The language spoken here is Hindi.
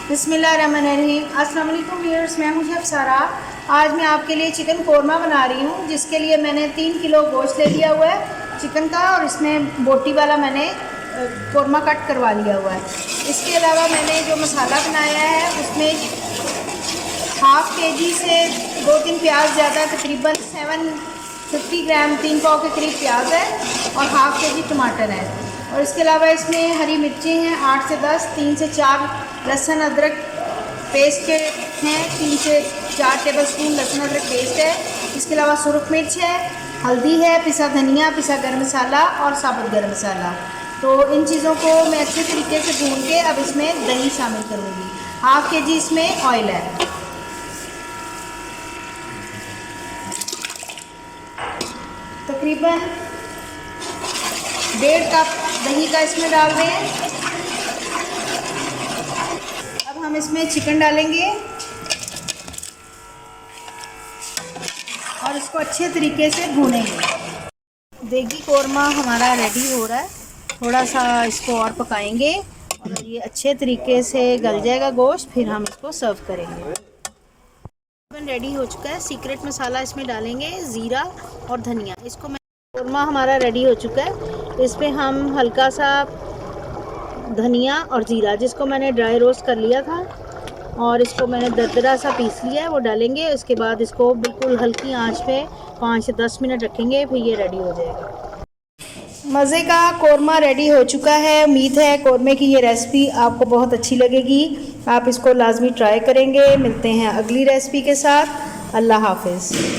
बिस्मिल्लाहिर्रहमानिर्रहीम। अस्सलाम वालेकुम व्यूअर्स, मैं हूं शेफ़ सारा। आज मैं आपके लिए चिकन कोरमा बना रही हूं, जिसके लिए मैंने 3 किलो गोश्त ले लिया हुआ है चिकन का, और इसमें बोटी वाला मैंने कोरमा कट करवा लिया हुआ है। इसके अलावा मैंने जो मसाला बनाया है उसमें हाफ़ केजी से 2-3 प्याज ज़्यादा, तकरीबन 750 ग्राम 3 पाव के करीब प्याज है, और हाफ़ केजी टमाटर है। और इसके अलावा इसमें हरी मिर्ची हैं 8 से 10, 3 से 4 लहसुन अदरक पेस्ट के हैं, 3 से 4 टेबलस्पून लहसुन अदरक पेस्ट है। इसके अलावा सुरख मिर्च है, हल्दी है, पिसा धनिया, पिसा गरम मसाला और साबुत गरम मसाला। तो इन चीज़ों को मैं अच्छे तरीके से भून के अब इसमें दही शामिल करूँगी। हाफ़ के जी इसमें ऑयल है। तकरीबन 1.5 कप दही का इसमें डाल रहे हैं। अब हम इसमें चिकन डालेंगे और इसको अच्छे तरीके से भूनेंगे। देगी कोरमा हमारा रेडी हो रहा है, थोड़ा सा इसको और पकाएंगे और ये अच्छे तरीके से गल जाएगा गोश्त, फिर हम इसको सर्व करेंगे। चिकन रेडी हो चुका है। सीक्रेट मसाला इसमें डालेंगे, ज़ीरा और धनिया। इसको मैं कोरमा हमारा रेडी हो चुका है। इस पर हम हल्का सा धनिया और ज़ीरा, जिसको मैंने ड्राई रोस्ट कर लिया था और इसको मैंने दरदरा सा पीस लिया है, वो डालेंगे। उसके बाद इसको बिल्कुल हल्की आंच पे 5 से 10 मिनट रखेंगे, फिर ये रेडी हो जाएगा। मज़े का कोरमा रेडी हो चुका है। उम्मीद है कोरमे की ये रेसिपी आपको बहुत अच्छी लगेगी। आप इसको लाजमी ट्राई करेंगे। मिलते हैं अगली रेसिपी के साथ। अल्लाह हाफ़िज़।